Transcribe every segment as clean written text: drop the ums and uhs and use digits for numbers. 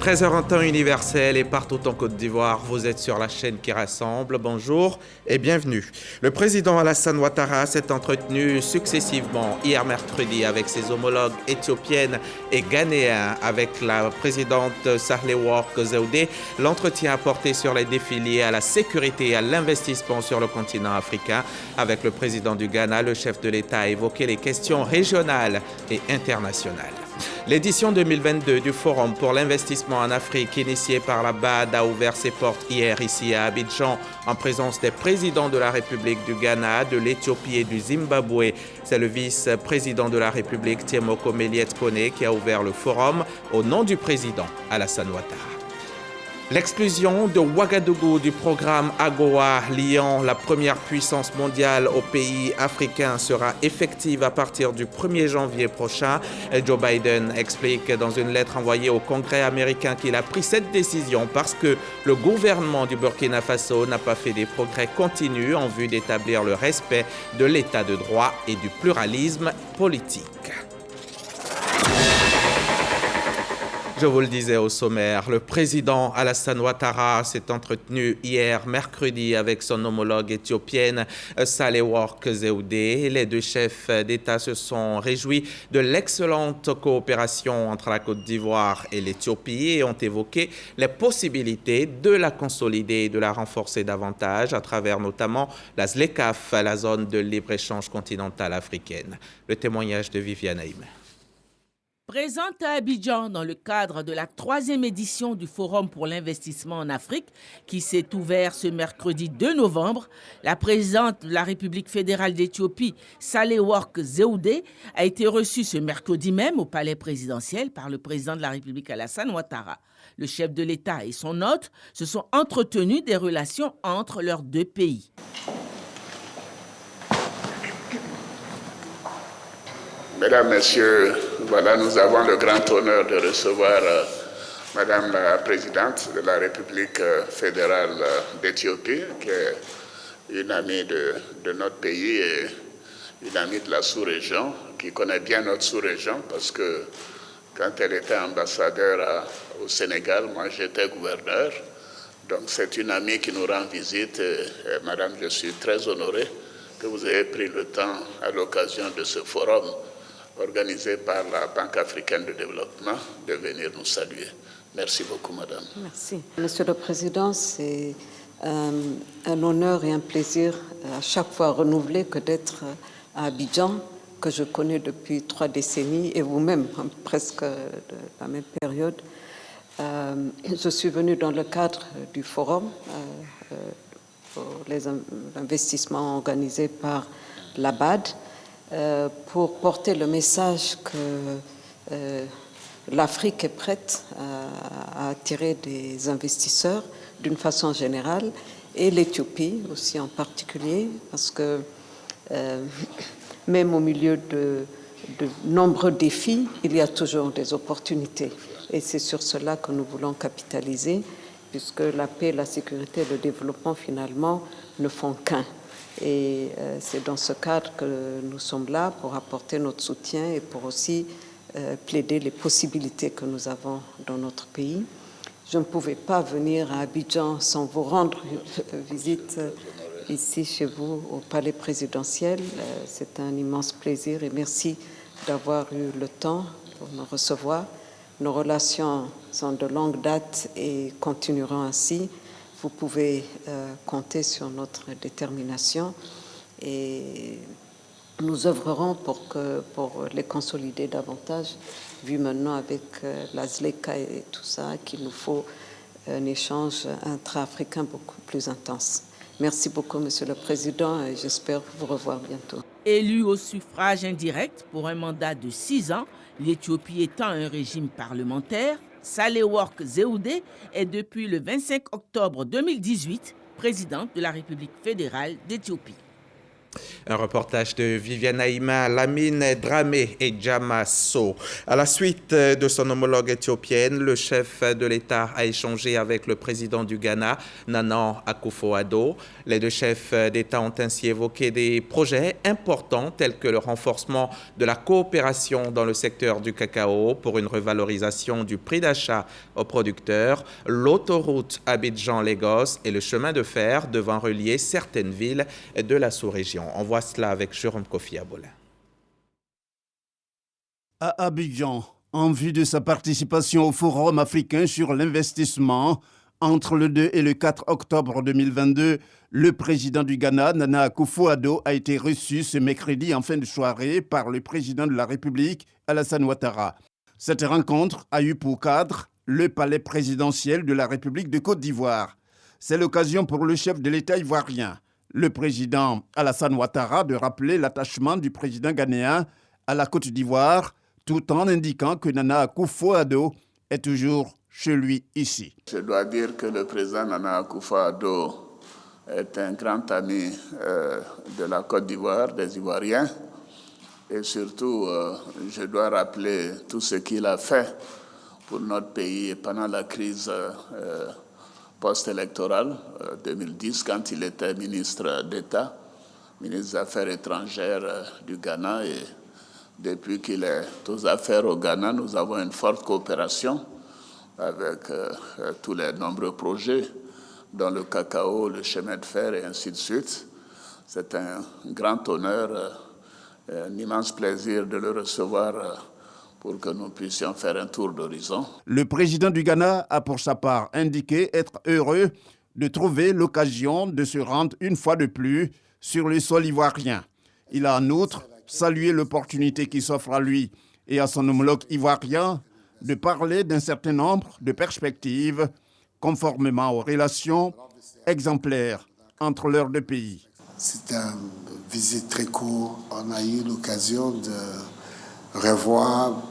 13h en temps universel et partout en Côte d'Ivoire, vous êtes sur la chaîne qui rassemble. Bonjour et bienvenue. Le président Alassane Ouattara s'est entretenu successivement hier mercredi avec ses homologues éthiopiennes et ghanéens, avec la présidente Sahle-Work Zewde. L'entretien a porté sur les défis liés à la sécurité et à l'investissement sur le continent africain. Avec le président du Ghana, le chef de l'État a évoqué les questions régionales et internationales. L'édition 2022 du Forum pour l'investissement en Afrique, initié par la BAD, a ouvert ses portes hier ici à Abidjan, en présence des présidents de la République du Ghana, de l'Éthiopie et du Zimbabwe. C'est le vice-président de la République, Tiemoko Meliet-Kone, qui a ouvert le forum au nom du président Alassane Ouattara. L'exclusion de Ouagadougou du programme AGOA, liant la première puissance mondiale aux pays africains, sera effective à partir du 1er janvier prochain. Joe Biden explique dans une lettre envoyée au Congrès américain qu'il a pris cette décision parce que le gouvernement du Burkina Faso n'a pas fait des progrès continus en vue d'établir le respect de l'état de droit et du pluralisme politique. Je vous le disais au sommaire, le président Alassane Ouattara s'est entretenu hier mercredi avec son homologue éthiopienne Sahle-Work Zewde. Les deux chefs d'État se sont réjouis de l'excellente coopération entre la Côte d'Ivoire et l'Éthiopie et ont évoqué les possibilités de la consolider et de la renforcer davantage à travers notamment la ZLECAf, la zone de libre-échange continentale africaine. Le témoignage de Viviane Haïm. Présente à Abidjan dans le cadre de la 3e édition du Forum pour l'investissement en Afrique, qui s'est ouvert ce mercredi 2 novembre, la présidente de la République fédérale d'Éthiopie, Sahle-Work Zewde, a été reçue ce mercredi même au palais présidentiel par le président de la République Alassane Ouattara. Le chef de l'État et son hôte se sont entretenus des relations entre leurs deux pays. Mesdames, Messieurs, voilà, nous avons le grand honneur de recevoir Madame la Présidente de la République fédérale d'Éthiopie, qui est une amie de notre pays et une amie de la sous-région, qui connaît bien notre sous-région, parce que quand elle était ambassadeur au Sénégal, moi j'étais gouverneur. Donc c'est une amie qui nous rend visite. Et, Madame, je suis très honoré que vous ayez pris le temps à l'occasion de ce forum organisé par la Banque africaine de développement, de venir nous saluer. Merci beaucoup, Madame. Merci. Monsieur le Président, c'est un honneur et un plaisir à chaque fois renouvelé que d'être à Abidjan, que je connais depuis 3 décennies, et vous-même, presque de la même période. Je suis venue dans le cadre du forum pour les investissements organisés par la BAD, pour porter le message que l'Afrique est prête à attirer des investisseurs d'une façon générale, et l'Éthiopie aussi en particulier, parce que même au milieu de nombreux défis, il y a toujours des opportunités. Et c'est sur cela que nous voulons capitaliser, puisque la paix, la sécurité et le développement, finalement, ne font qu'un. Et c'est dans ce cadre que nous sommes là pour apporter notre soutien et pour aussi plaider les possibilités que nous avons dans notre pays. Je ne pouvais pas venir à Abidjan sans vous rendre visite ici chez vous au palais présidentiel. C'est un immense plaisir et merci d'avoir eu le temps pour me recevoir. Nos relations sont de longue date et continueront ainsi. Vous pouvez compter sur notre détermination et nous œuvrerons pour les consolider davantage, vu maintenant avec la ZLECA et tout ça, qu'il nous faut un échange intra-africain beaucoup plus intense. Merci beaucoup, Monsieur le Président, et j'espère vous revoir bientôt. Élu au suffrage indirect pour un mandat de 6 ans, l'Éthiopie étant un régime parlementaire, Sahle-Work Zewde est depuis le 25 octobre 2018 présidente de la République fédérale d'Éthiopie. Un reportage de Viviane Aïma, Lamine Dramé et Djama Sow. À la suite de son homologue éthiopienne, le chef de l'État a échangé avec le président du Ghana, Nana Akufo-Addo. Les deux chefs d'État ont ainsi évoqué des projets importants tels que le renforcement de la coopération dans le secteur du cacao pour une revalorisation du prix d'achat aux producteurs, l'autoroute Abidjan-Lagos et le chemin de fer devant relier certaines villes de la sous-région. On voit cela avec Jérôme Kofi Abola. À Abidjan, en vue de sa participation au Forum africain sur l'investissement, entre le 2 et le 4 octobre 2022, le président du Ghana, Nana Akufo-Addo, a été reçu ce mercredi en fin de soirée par le président de la République, Alassane Ouattara. Cette rencontre a eu pour cadre le palais présidentiel de la République de Côte d'Ivoire. C'est l'occasion pour le chef de l'État ivoirien, le président Alassane Ouattara, de rappeler l'attachement du président ghanéen à la Côte d'Ivoire, tout en indiquant que Nana Akufo-Addo est toujours chez lui ici. Je dois dire que le président Nana Akufo-Addo est un grand ami de la Côte d'Ivoire, des Ivoiriens. Et surtout, je dois rappeler tout ce qu'il a fait pour notre pays pendant la crise post-électorale 2010, quand il était ministre d'État, ministre des Affaires étrangères du Ghana. Et depuis qu'il est aux affaires au Ghana, nous avons une forte coopération avec tous les nombreux projets, dont le cacao, le chemin de fer et ainsi de suite. C'est un grand honneur, un immense plaisir de le recevoir pour que nous puissions faire un tour d'horizon. Le président du Ghana a pour sa part indiqué être heureux de trouver l'occasion de se rendre une fois de plus sur le sol ivoirien. Il a en outre salué l'opportunité qui s'offre à lui et à son homologue ivoirien de parler d'un certain nombre de perspectives conformément aux relations exemplaires entre leurs deux pays. C'est une visite très courte. On a eu l'occasion de revoir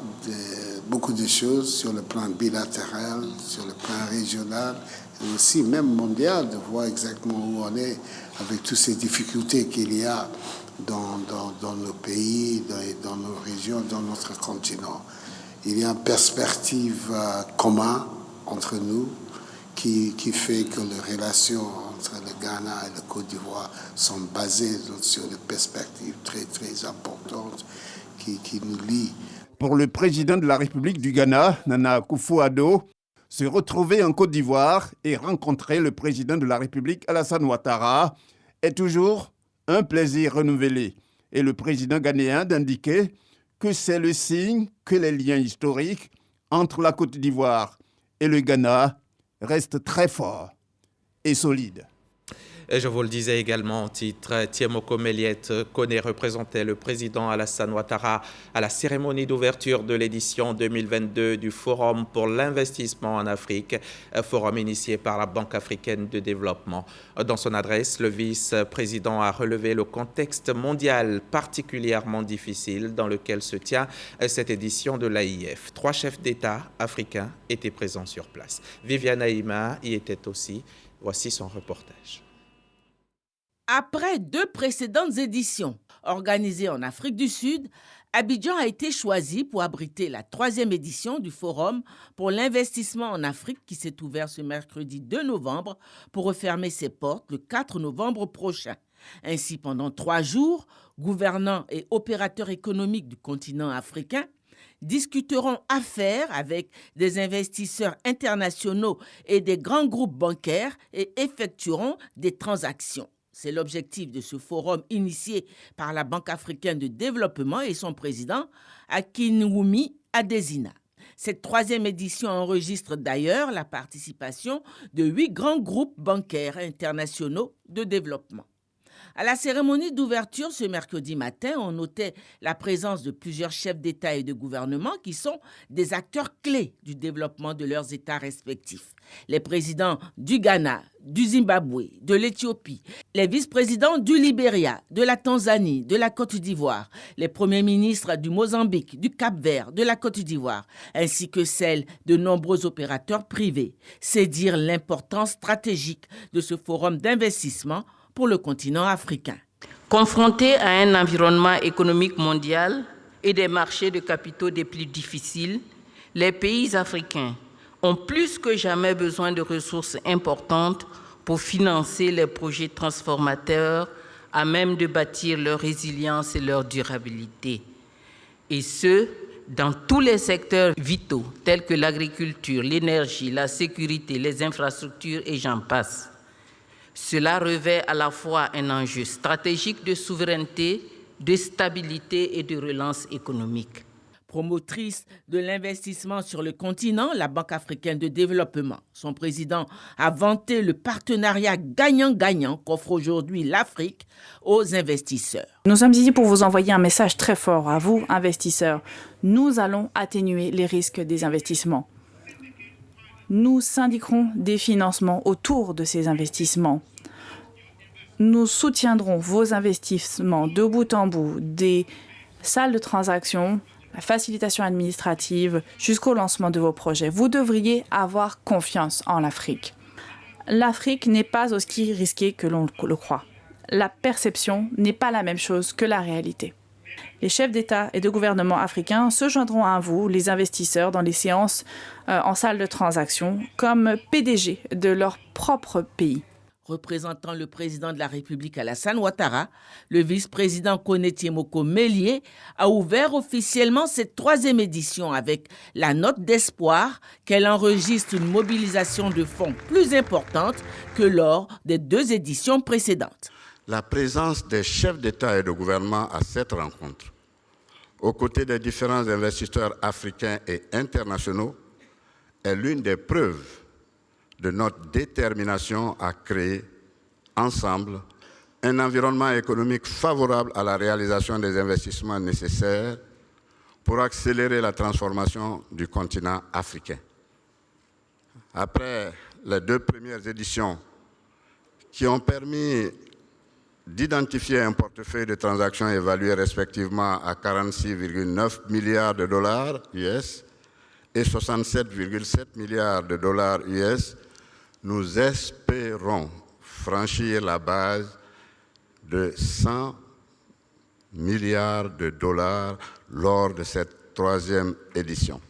beaucoup de choses sur le plan bilatéral, sur le plan régional et aussi même mondial, de voir exactement où on est avec toutes ces difficultés qu'il y a dans nos pays, dans nos régions, dans notre continent. Il y a une perspective commune entre nous qui fait que les relations entre le Ghana et la Côte d'Ivoire sont basées sur des perspectives très, très importantes qui nous lient. Pour le président de la République du Ghana, Nana Akufo-Addo, se retrouver en Côte d'Ivoire et rencontrer le président de la République, Alassane Ouattara, est toujours un plaisir renouvelé. Et le président ghanéen d'indiquer que c'est le signe que les liens historiques entre la Côte d'Ivoire et le Ghana restent très forts et solides. Et je vous le disais également en titre, Tiemoko Meliette Kone représentait le président Alassane Ouattara à la cérémonie d'ouverture de l'édition 2022 du Forum pour l'investissement en Afrique, un forum initié par la Banque africaine de développement. Dans son adresse, le vice-président a relevé le contexte mondial particulièrement difficile dans lequel se tient cette édition de l'AIF. 3 chefs d'État africains étaient présents sur place. Viviane Aïma y était aussi. Voici son reportage. Après 2 précédentes éditions organisées en Afrique du Sud, Abidjan a été choisi pour abriter la 3e édition du Forum pour l'investissement en Afrique qui s'est ouvert ce mercredi 2 novembre pour refermer ses portes le 4 novembre prochain. Ainsi, pendant 3 jours, gouvernants et opérateurs économiques du continent africain discuteront affaires avec des investisseurs internationaux et des grands groupes bancaires et effectueront des transactions. C'est l'objectif de ce forum initié par la Banque africaine de développement et son président, Akinwumi Adesina. Cette 3e édition enregistre d'ailleurs la participation de 8 grands groupes bancaires internationaux de développement. À la cérémonie d'ouverture ce mercredi matin, on notait la présence de plusieurs chefs d'État et de gouvernement qui sont des acteurs clés du développement de leurs États respectifs. Les présidents du Ghana, du Zimbabwe, de l'Éthiopie, les vice-présidents du Libéria, de la Tanzanie, de la Côte d'Ivoire, les premiers ministres du Mozambique, du Cap-Vert, de la Côte d'Ivoire, ainsi que celles de nombreux opérateurs privés. C'est dire l'importance stratégique de ce forum d'investissement pour le continent africain. Confrontés à un environnement économique mondial et des marchés de capitaux des plus difficiles, les pays africains ont plus que jamais besoin de ressources importantes pour financer les projets transformateurs à même de bâtir leur résilience et leur durabilité. Et ce, dans tous les secteurs vitaux, tels que l'agriculture, l'énergie, la sécurité, les infrastructures et j'en passe. Cela revêt à la fois un enjeu stratégique de souveraineté, de stabilité et de relance économique. Promotrice de l'investissement sur le continent, la Banque africaine de développement. Son président a vanté le partenariat gagnant-gagnant qu'offre aujourd'hui l'Afrique aux investisseurs. Nous sommes ici pour vous envoyer un message très fort à vous, investisseurs. Nous allons atténuer les risques des investissements. Nous syndiquerons des financements autour de ces investissements. Nous soutiendrons vos investissements de bout en bout, des salles de transaction, la facilitation administrative, jusqu'au lancement de vos projets. Vous devriez avoir confiance en l'Afrique. L'Afrique n'est pas aussi risquée que l'on le croit. La perception n'est pas la même chose que la réalité. Les chefs d'État et de gouvernement africains se joindront à vous, les investisseurs, dans les séances en salle de transaction, comme PDG de leur propre pays. Représentant le président de la République Alassane Ouattara, le vice-président Koneti Moko Mélié a ouvert officiellement cette 3e édition avec la note d'espoir qu'elle enregistre une mobilisation de fonds plus importante que lors des 2 éditions précédentes. La présence des chefs d'État et de gouvernement à cette rencontre, aux côtés des différents investisseurs africains et internationaux, est l'une des preuves de notre détermination à créer ensemble un environnement économique favorable à la réalisation des investissements nécessaires pour accélérer la transformation du continent africain. Après les 2 premières éditions qui ont permis d'identifier un portefeuille de transactions évalué respectivement à 46,9 milliards de dollars US et 67,7 milliards de dollars US, nous espérons franchir la base de 100 milliards de dollars lors de cette 3e édition.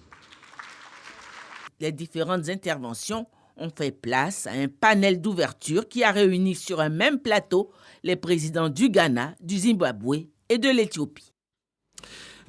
Les différentes interventions ont fait place à un panel d'ouverture qui a réuni sur un même plateau les présidents du Ghana, du Zimbabwe et de l'Éthiopie.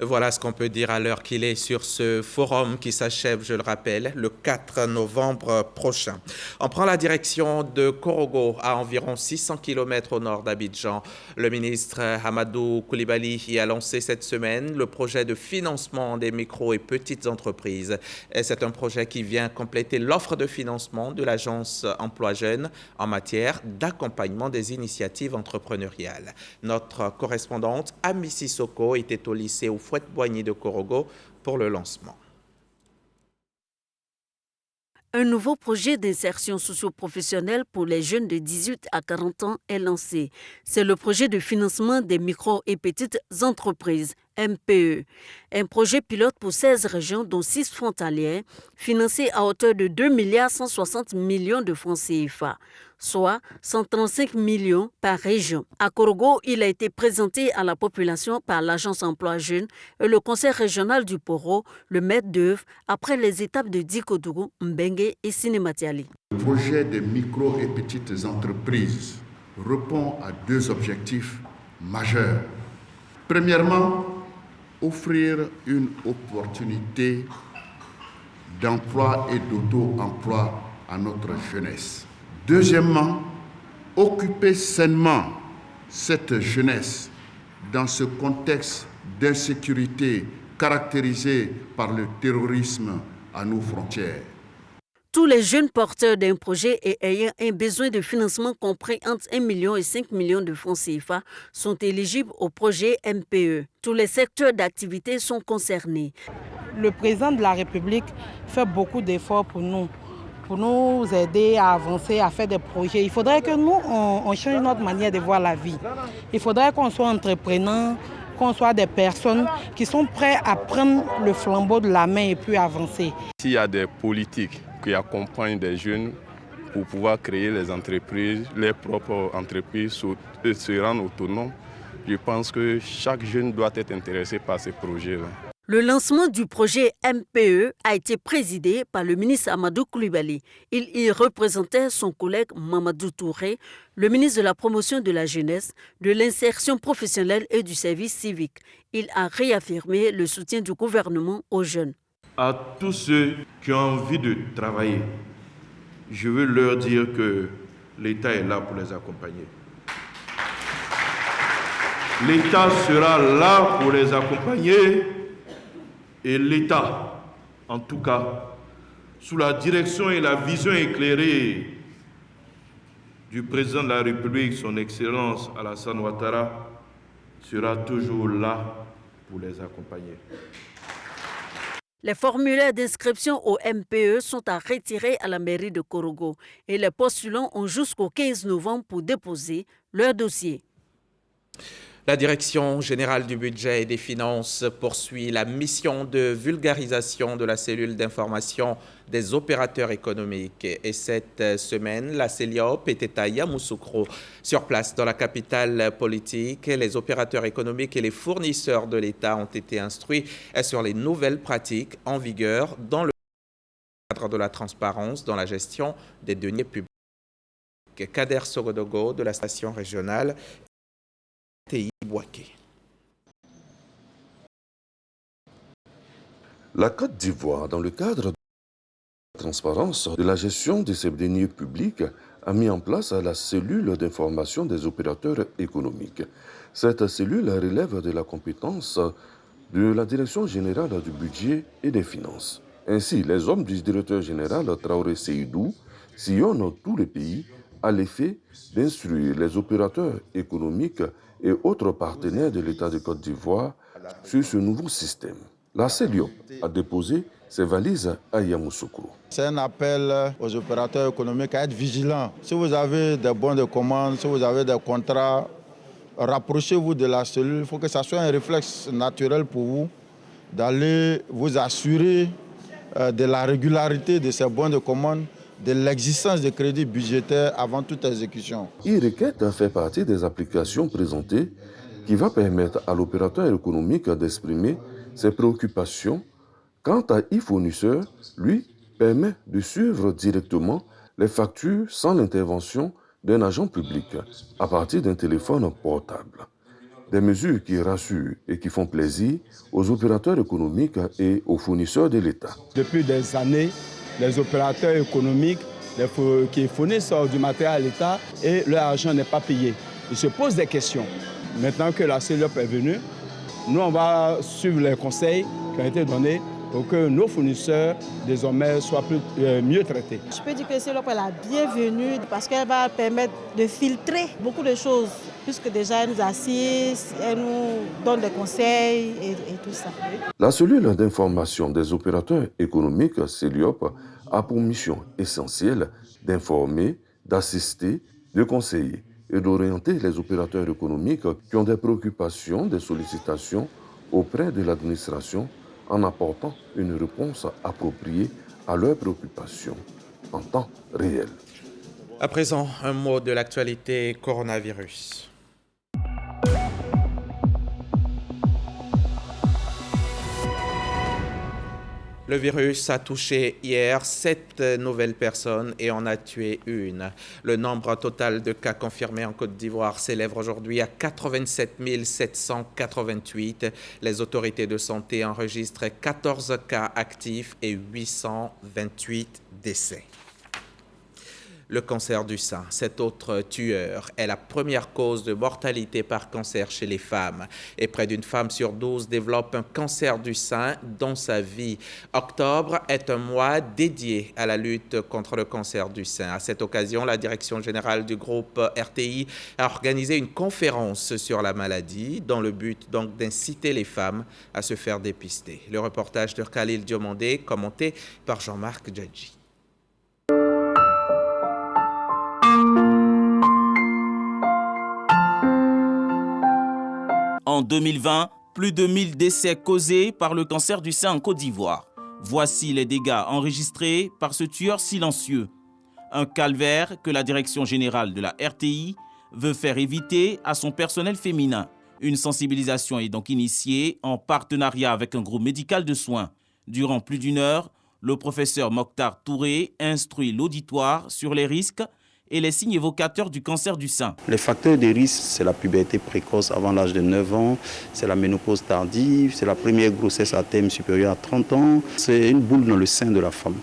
Voilà ce qu'on peut dire à l'heure qu'il est sur ce forum qui s'achève, je le rappelle, le 4 novembre prochain. On prend la direction de Korogo, à environ 600 km au nord d'Abidjan. Le ministre Hamadou Koulibaly y a lancé cette semaine le projet de financement des micro et petites entreprises. C'est un projet qui vient compléter l'offre de financement de l'agence Emploi Jeunes en matière d'accompagnement des initiatives entrepreneuriales. Notre correspondante Ami Sissoko était au lycée Houphouët-Boigny de Korogo pour le lancement. Un nouveau projet d'insertion socio-professionnelle pour les jeunes de 18 à 40 ans est lancé. C'est le projet de financement des micro et petites entreprises, MPE. Un projet pilote pour 16 régions, dont 6 frontalières, financé à hauteur de 2,160 milliards de francs CFA, soit 135 millions par région. À Korogo, il a été présenté à la population par l'Agence Emploi Jeunes et le Conseil régional du Poro, le maître d'œuvre, après les étapes de Dikodougou, Mbengue et Sinematiali. Le projet des micro et petites entreprises répond à 2 objectifs majeurs. Premièrement, offrir une opportunité d'emploi et d'auto-emploi à notre jeunesse. Deuxièmement, occuper sainement cette jeunesse dans ce contexte d'insécurité caractérisé par le terrorisme à nos frontières. Tous les jeunes porteurs d'un projet et ayant un besoin de financement compris entre 1 million et 5 millions de francs CFA sont éligibles au projet MPE. Tous les secteurs d'activité sont concernés. Le président de la République fait beaucoup d'efforts pour nous aider à avancer, à faire des projets. Il faudrait que nous, on change notre manière de voir la vie. Il faudrait qu'on soit entrepreneurs, qu'on soit des personnes qui sont prêtes à prendre le flambeau de la main et puis avancer. S'il y a des politiques qui accompagnent des jeunes pour pouvoir créer les entreprises, les propres entreprises, se rendre autonomes, Je pense que chaque jeune doit être intéressé par ces projets-là. Le lancement du projet MPE a été présidé par le ministre Amadou Coulibaly. Il y représentait son collègue Mamadou Touré, le ministre de la Promotion de la Jeunesse, de l'Insertion professionnelle et du service civique. Il a réaffirmé le soutien du gouvernement aux jeunes. À tous ceux qui ont envie de travailler, je veux leur dire que l'État est là pour les accompagner. L'État sera là pour les accompagner. Et l'État, en tout cas, sous la direction et la vision éclairée du président de la République, son Excellence Alassane Ouattara, sera toujours là pour les accompagner. Les formulaires d'inscription au MPE sont à retirer à la mairie de Korogo et les postulants ont jusqu'au 15 novembre pour déposer leur dossier. La Direction générale du budget et des finances poursuit la mission de vulgarisation de la cellule d'information des opérateurs économiques. Et cette semaine, la CELIOP était à Yamoussoukro. Sur place, dans la capitale politique, les opérateurs économiques et les fournisseurs de l'État ont été instruits sur les nouvelles pratiques en vigueur dans le cadre de la transparence dans la gestion des deniers publics. Kader Sogodogo de la station régionale La Côte d'Ivoire, dans le cadre de la transparence de la gestion de ces deniers publics, a mis en place la cellule d'information des opérateurs économiques. Cette cellule relève de la compétence de la Direction générale du budget et des finances. Ainsi, les hommes du directeur général Traoré Seydou sillonnent tous les pays à l'effet d'instruire les opérateurs économiques et autres partenaires de l'État de Côte d'Ivoire sur ce nouveau système. La CELIOP a déposé ses valises à Yamoussoukro. C'est un appel aux opérateurs économiques à être vigilants. Si vous avez des bons de commande, si vous avez des contrats, rapprochez-vous de la cellule. Il faut que ça soit un réflexe naturel pour vous d'aller vous assurer de la régularité de ces bons de commande, de l'existence de crédits budgétaires avant toute exécution. E-Requête fait partie des applications présentées qui va permettre à l'opérateur économique d'exprimer ses préoccupations. Quant à e-fournisseur, lui, permet de suivre directement les factures sans l'intervention d'un agent public à partir d'un téléphone portable. Des mesures qui rassurent et qui font plaisir aux opérateurs économiques et aux fournisseurs de l'État. Depuis des années, les opérateurs économiques qui fournissent du matériel à l'État et leur argent n'est pas payé. Ils se posent des questions. Maintenant que la CELIOP est venue, nous on va suivre les conseils qui ont été donnés pour que nos fournisseurs désormais soient mieux traités. Je peux dire que la CELIOP est la bienvenue parce qu'elle va permettre de filtrer beaucoup de choses, puisque déjà elle nous assiste, elle nous donne des conseils et tout ça. La cellule d'information des opérateurs économiques, CELIOP, a pour mission essentielle d'informer, d'assister, de conseiller et d'orienter les opérateurs économiques qui ont des préoccupations, des sollicitations auprès de l'administration en apportant une réponse appropriée à leurs préoccupations en temps réel. À présent, un mot de l'actualité coronavirus. Le virus a touché hier 7 nouvelles personnes et en a tué une. Le nombre total de cas confirmés en Côte d'Ivoire s'élève aujourd'hui à 87 788. Les autorités de santé enregistrent 14 cas actifs et 828 décès. Le cancer du sein, cet autre tueur, est la première cause de mortalité par cancer chez les femmes. Et près d'une femme sur 12 développe un cancer du sein dans sa vie. Octobre est un mois dédié à la lutte contre le cancer du sein. À cette occasion, la direction générale du groupe RTI a organisé une conférence sur la maladie dans le but donc d'inciter les femmes à se faire dépister. Le reportage de Khalil Diomandé, commenté par Jean-Marc Djadji. En 2020, plus de 1000 décès causés par le cancer du sein en Côte d'Ivoire. Voici les dégâts enregistrés par ce tueur silencieux. Un calvaire que la direction générale de la RTI veut faire éviter à son personnel féminin. Une sensibilisation est donc initiée en partenariat avec un groupe médical de soins. Durant plus d'1 heure, le professeur Mokhtar Touré instruit l'auditoire sur les risques et les signes évocateurs du cancer du sein. Les facteurs de risque, c'est la puberté précoce avant l'âge de 9 ans, c'est la ménopause tardive, c'est la première grossesse à terme supérieure à 30 ans, c'est une boule dans le sein de la femme.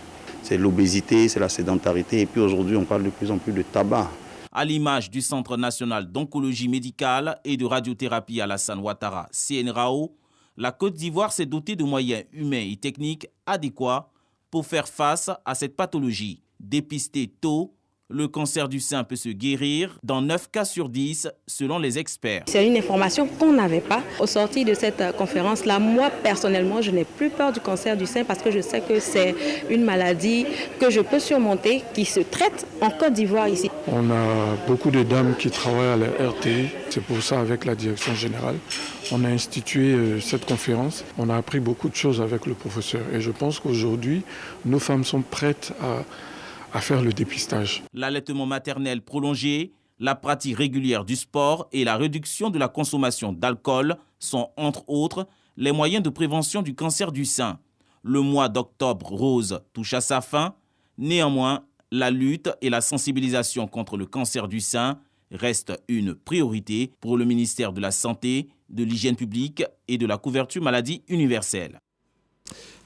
C'est l'obésité, c'est la sédentarité et puis aujourd'hui on parle de plus en plus de tabac. À l'image du Centre national d'oncologie médicale et de radiothérapie Alassane Ouattara, CNRAO, la Côte d'Ivoire s'est dotée de moyens humains et techniques adéquats pour faire face à cette pathologie. Dépister tôt, le cancer du sein peut se guérir dans 9 cas sur 10 selon les experts. C'est une information qu'on n'avait pas. Au sortir de cette conférence-là, moi personnellement, je n'ai plus peur du cancer du sein parce que je sais que c'est une maladie que je peux surmonter, qui se traite en Côte d'Ivoire ici. On a beaucoup de dames qui travaillent à la RTI. C'est pour ça, avec la direction générale, on a institué cette conférence. On a appris beaucoup de choses avec le professeur. Et je pense qu'aujourd'hui, nos femmes sont prêtes à faire le dépistage. L'allaitement maternel prolongé, la pratique régulière du sport et la réduction de la consommation d'alcool sont, entre autres, les moyens de prévention du cancer du sein. Le mois d'octobre rose touche à sa fin. Néanmoins, la lutte et la sensibilisation contre le cancer du sein restent une priorité pour le ministère de la Santé, de l'Hygiène publique et de la couverture maladie universelle.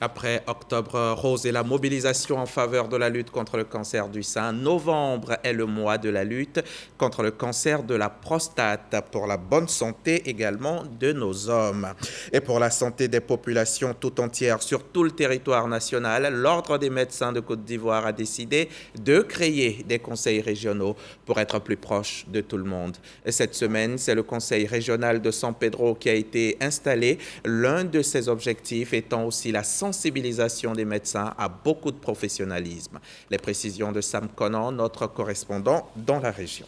Après Octobre rose et la mobilisation en faveur de la lutte contre le cancer du sein, novembre est le mois de la lutte contre le cancer de la prostate, pour la bonne santé également de nos hommes. Et pour la santé des populations tout entières sur tout le territoire national, l'Ordre des médecins de Côte d'Ivoire a décidé de créer des conseils régionaux pour être plus proche de tout le monde. Et cette semaine, c'est le conseil régional de San Pedro qui a été installé, l'un de ses objectifs étant aussi la sensibilisation des médecins à beaucoup de professionnalisme. Les précisions de Sam Conan, notre correspondant dans la région.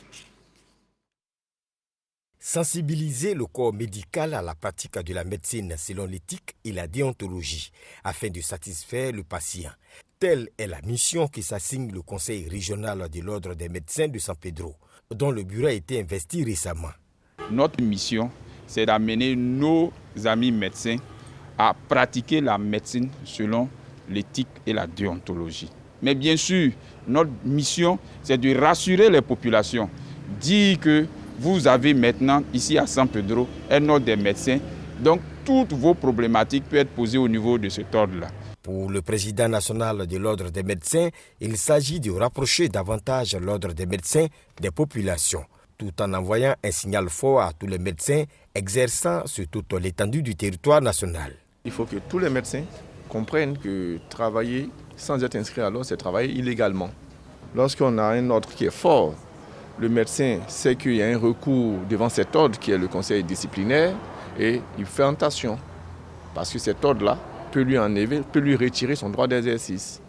Sensibiliser le corps médical à la pratique de la médecine selon l'éthique et la déontologie, afin de satisfaire le patient. Telle est la mission qui s'assigne le Conseil régional de l'Ordre des médecins de San Pedro, dont le bureau a été investi récemment. Notre mission, c'est d'amener nos amis médecins à pratiquer la médecine selon l'éthique et la déontologie. Mais bien sûr, notre mission, c'est de rassurer les populations, dire que vous avez maintenant, ici à San Pedro, un ordre des médecins, donc toutes vos problématiques peuvent être posées au niveau de cet ordre-là. Pour le président national de l'Ordre des médecins, il s'agit de rapprocher davantage l'Ordre des médecins des populations, tout en envoyant un signal fort à tous les médecins exerçant sur toute l'étendue du territoire national. Il faut que tous les médecins comprennent que travailler sans être inscrit à l'ordre, c'est travailler illégalement. Lorsqu'on a un ordre qui est fort, le médecin sait qu'il y a un recours devant cet ordre qui est le conseil disciplinaire et il fait attention parce que cet ordre-là peut lui enlever, peut lui retirer son droit d'exercice.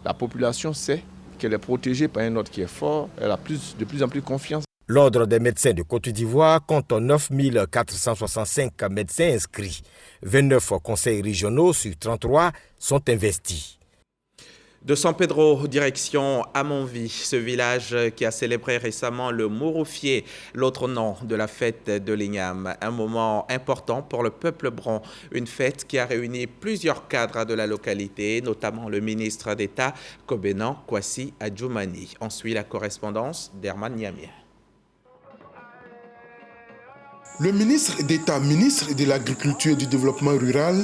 La population sait qu'elle est protégée par un ordre qui est fort, elle a de plus en plus confiance. L'Ordre des médecins de Côte d'Ivoire compte 9 465 médecins inscrits. 29 conseils régionaux sur 33 sont investis. De San Pedro, direction Amonvi, ce village qui a célébré récemment le Mouroufié, l'autre nom de la fête de l'Igname. Un moment important pour le peuple bron, une fête qui a réuni plusieurs cadres de la localité, notamment le ministre d'État Kobenan Kwasi Adjoumani. On suit la correspondance d'Herman Niamia. Le ministre d'État, ministre de l'Agriculture et du Développement rural,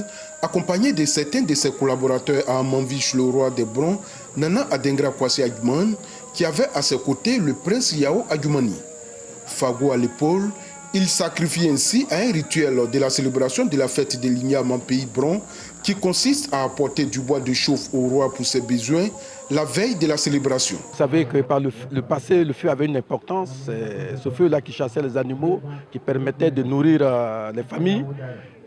accompagné de certains de ses collaborateurs à Amanvich, le roi des Brons, Nana Adengra Kwasi Adjoumani, qui avait à ses côtés le prince Yao Adjoumani. Fago à l'épaule, il sacrifie ainsi à un rituel de la célébration de la fête de l'Igname en pays Bron, qui consiste à apporter du bois de chauffe au roi pour ses besoins la veille de la célébration. Vous savez que par le passé, le feu avait une importance. C'est ce feu-là qui chassait les animaux, qui permettait de nourrir les familles.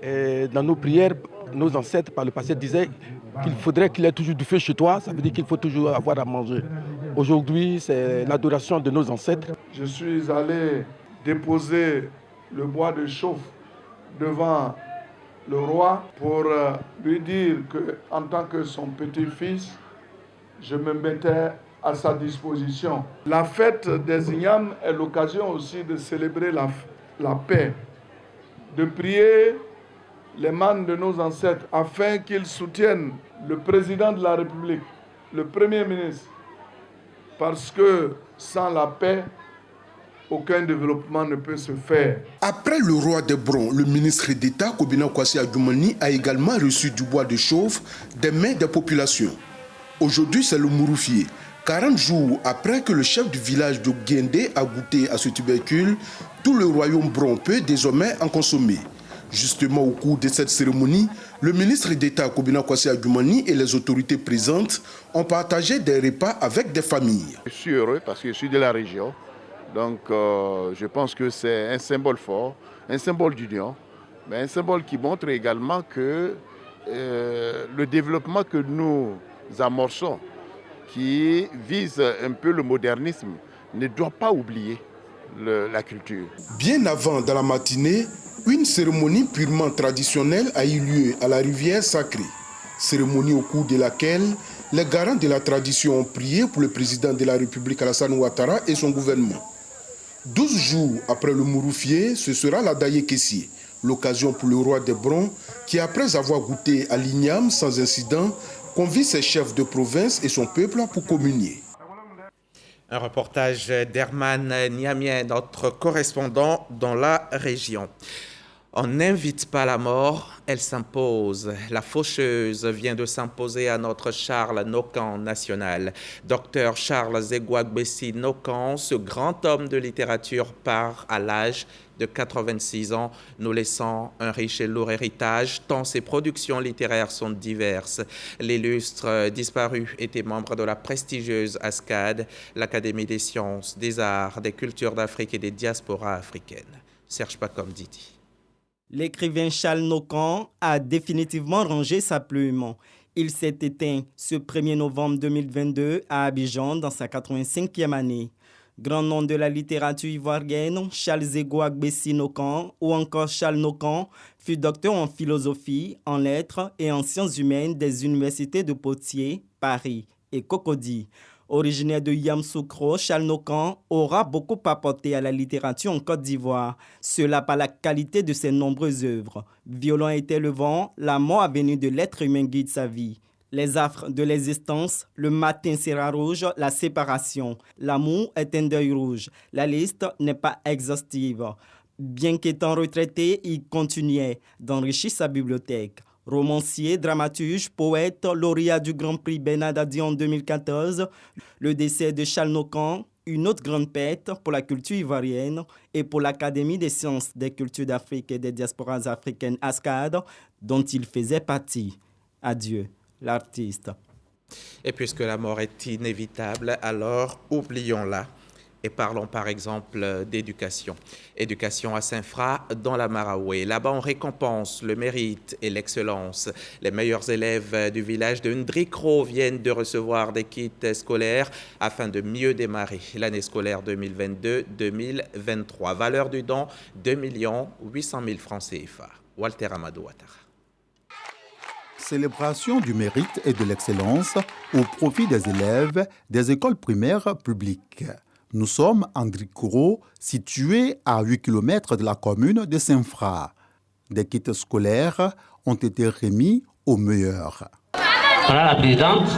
Et dans nos prières, nos ancêtres par le passé disaient qu'il faudrait qu'il y ait toujours du feu chez toi. Ça veut dire qu'il faut toujours avoir à manger. Aujourd'hui, c'est l'adoration de nos ancêtres. Je suis allé déposer le bois de chauffe devant le roi pour lui dire qu'en tant que son petit-fils, je me mettais à sa disposition. La fête des Ignames est l'occasion aussi de célébrer la paix de prier les mânes de nos ancêtres afin qu'ils soutiennent le président de la République, le Premier ministre, parce que sans la paix, aucun développement ne peut se faire. Après le roi des Brons, le ministre d'État Kobina Kwasi Adjoumani a également reçu du bois de chauffe des mains des populations. Aujourd'hui, c'est le Mouroufié. 40 jours après que le chef du village de Guendé a goûté à ce tubercule, tout le royaume Bron peut désormais en consommer. Justement, au cours de cette cérémonie, le ministre d'État Kobina Kwasi Adjoumani et les autorités présentes ont partagé des repas avec des familles. Je suis heureux parce que je suis de la région. Donc je pense que c'est un symbole fort, un symbole d'union, mais un symbole qui montre également que le développement que nous amorçons, qui vise un peu le modernisme, ne doit pas oublier la culture. Bien avant, dans la matinée, une cérémonie purement traditionnelle a eu lieu à la rivière sacrée. Cérémonie au cours de laquelle les garants de la tradition ont prié pour le président de la République Alassane Ouattara et son gouvernement. 12 jours après le Mouroufié, ce sera la Daye Kessie, l'occasion pour le roi des Brons qui, après avoir goûté à l'igname sans incident, convie ses chefs de province et son peuple pour communier. Un reportage d'Herman Niamien, notre correspondant dans la région. On n'invite pas la mort, elle s'impose. La faucheuse vient de s'imposer à notre Charles Nokan national. Docteur Charles Zegouagbessi Nokan, ce grand homme de littérature, part à l'âge de 86 ans, nous laissant un riche et lourd héritage, tant ses productions littéraires sont diverses. L'illustre disparu était membre de la prestigieuse ASCAD, l'Académie des sciences, des arts, des cultures d'Afrique et des diasporas africaines. Serge Pacom Didi. L'écrivain Charles Nokan a définitivement rangé sa plume. Il s'est éteint ce 1er novembre 2022 à Abidjan dans sa 85e année. Grand nom de la littérature ivoirienne, Charles Zegouagbessi Nokan ou encore Charles Nokan fut docteur en philosophie, en lettres et en sciences humaines des universités de Poitiers, Paris et Cocody. Originaire de Yamoussoukro, Charles Nokan aura beaucoup apporté à la littérature en Côte d'Ivoire, cela par la qualité de ses nombreuses œuvres. Violent était le vent, la mort à venir de l'être humain guide sa vie. Les affres de l'existence, le matin sera rouge, la séparation. L'amour est un deuil rouge. La liste n'est pas exhaustive. Bien qu'étant retraité, il continuait d'enrichir sa bibliothèque. Romancier, dramaturge, poète, lauréat du Grand Prix Bernardadi en 2014, le décès de Charles Nokan, une autre grande perte pour la culture ivoirienne et pour l'Académie des sciences des cultures d'Afrique et des diasporas africaines ASCAD, dont il faisait partie. Adieu, l'artiste. Et puisque la mort est inévitable, alors oublions-la. Et parlons par exemple d'éducation. Éducation à Saint-Fra dans la Maraoué. Là-bas, on récompense le mérite et l'excellence. Les meilleurs élèves du village de Ndrikro viennent de recevoir des kits scolaires afin de mieux démarrer l'année scolaire 2022-2023. Valeur du don, 2 800 000 francs CFA. Walter Amadou Ouattara. Célébration du mérite et de l'excellence au profit des élèves des écoles primaires publiques. Nous sommes en Ndrikro, situé à 8 km de la commune de Saint-Fra. Des kits scolaires ont été remis aux meilleurs. Madame la Présidente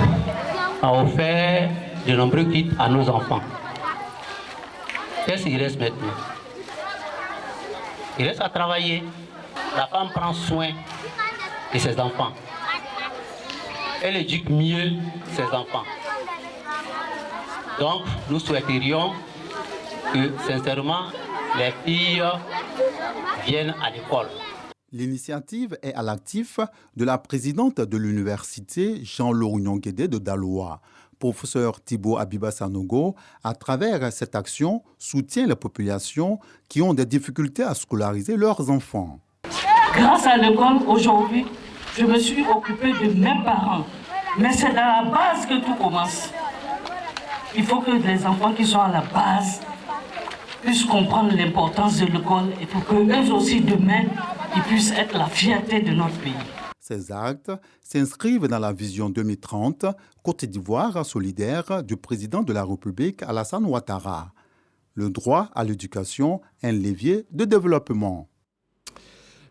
a offert de nombreux kits à nos enfants. Qu'est-ce qu'il reste maintenant? Il reste à travailler. La femme prend soin de ses enfants. Elle éduque mieux ses enfants. Donc, nous souhaiterions que, sincèrement, les filles viennent à l'école. L'initiative est à l'actif de la présidente de l'université Jean-Laurent Guédé de Daloa. Professeur Thibaut Abiba Sanogo, à travers cette action, soutient les populations qui ont des difficultés à scolariser leurs enfants. Grâce à l'école, aujourd'hui, je me suis occupée de mes parents. Mais c'est à la base que tout commence. Il faut que les enfants qui sont à la base puissent comprendre l'importance de l'école et pour qu'eux aussi, demain, ils puissent être la fierté de notre pays. Ces actes s'inscrivent dans la vision 2030 Côte d'Ivoire solidaire du président de la République Alassane Ouattara. Le droit à l'éducation est un levier de développement.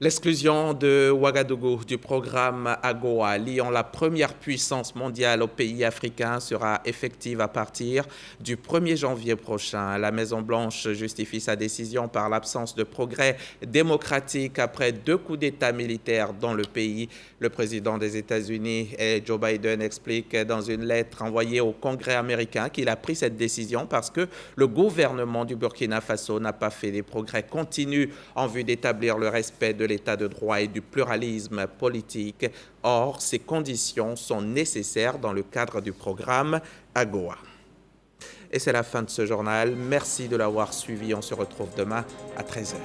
L'exclusion de Ouagadougou du programme AGOA, liant la première puissance mondiale aux pays africains, sera effective à partir du 1er janvier prochain. La Maison-Blanche justifie sa décision par l'absence de progrès démocratique après 2 coups d'État militaires dans le pays. Le président des États-Unis, Joe Biden, explique dans une lettre envoyée au Congrès américain qu'il a pris cette décision parce que le gouvernement du Burkina Faso n'a pas fait des progrès continus en vue d'établir le respect de l'état de droit et du pluralisme politique. Or, ces conditions sont nécessaires dans le cadre du programme AGOA. Et c'est la fin de ce journal. Merci de l'avoir suivi. On se retrouve demain à 13h.